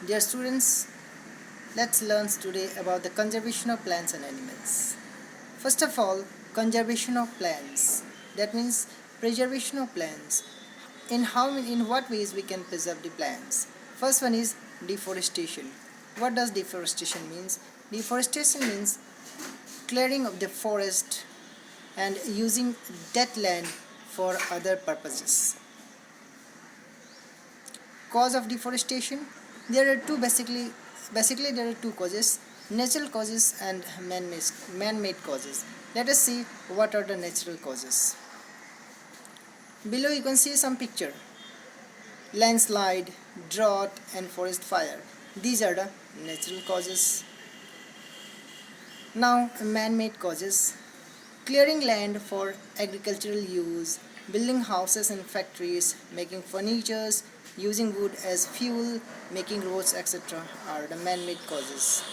Dear students, let's learn today about the conservation of plants and animals. First of all, conservation of plants. That means preservation of plants. In what ways we can preserve the plants? First one is deforestation. What does deforestation means? Deforestation means clearing of the forest and using that land for other purposes. Cause of deforestation, there are basically there are two causes: natural causes and man-made causes. Let us see what are the natural causes. Below you can see some picture: landslide, drought and forest fire. These are the natural causes. Now man-made causes: clearing land for agricultural use, building houses and factories, making furniture, using wood as fuel, making roads, etc. are the man-made causes.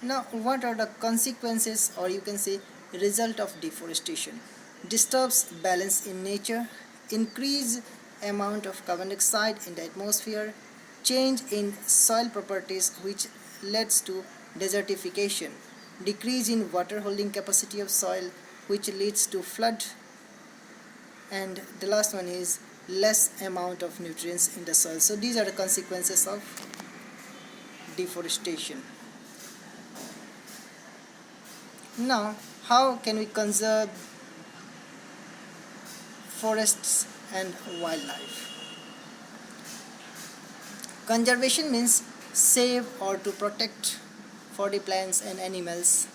Now, what are the consequences, or you can say result of deforestation? Disturbs balance in nature, increase amount of carbon dioxide in the atmosphere, change in soil properties which leads to desertification, decrease in water holding capacity of soil which leads to flood, and the last one is less amount of nutrients in the soil. So these are the consequences of deforestation. Now, how can we conserve forests and wildlife? Conservation means save or to protect for the plants and animals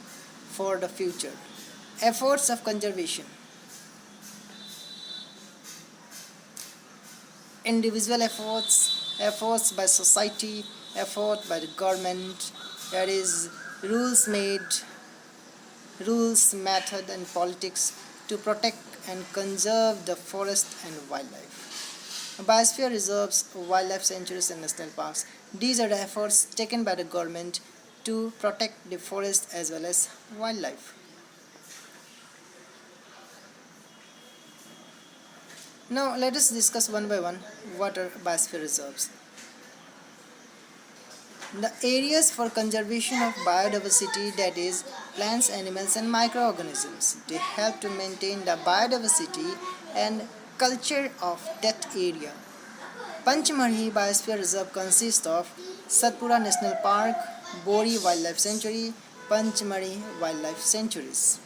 for the future. Efforts of conservation: individual efforts by society, effort by the government, that is rules, method and politics to protect and conserve the forest and wildlife. Biosphere reserves, wildlife sanctuaries and national parks. These are the efforts taken by the government to protect the forest as well as wildlife. Now let us discuss one by one what are biosphere reserves. The areas for conservation of biodiversity, that is plants, animals and microorganisms. They help to maintain the biodiversity and culture of that area. Panchmarhi Biosphere Reserve consists of Satpura National Park, Bori Wildlife Sanctuary, Panchmarhi Wildlife Sanctuaries.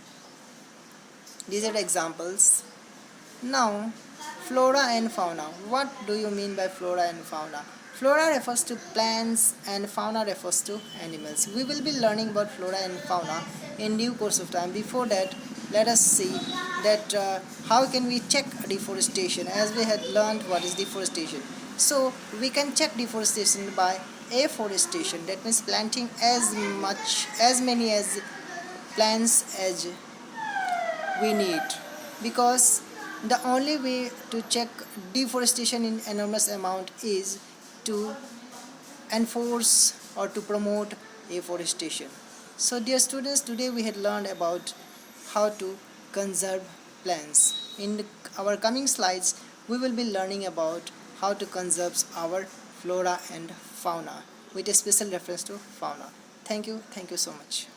These are the examples. Now, flora and fauna. What do you mean by flora and fauna? Flora refers to plants and fauna refers to animals. We will be learning about flora and fauna in due course of time. Before that, let us see that how can we check deforestation, as we had learned what is deforestation. So we can check deforestation by afforestation, that means planting as many as plants as we need, because the only way to check deforestation in enormous amount is to enforce or to promote afforestation. So dear students, today we had learned about how to conserve plants. In our coming slides, we will be learning about how to conserve our flora and fauna with a special reference to fauna. Thank you so much.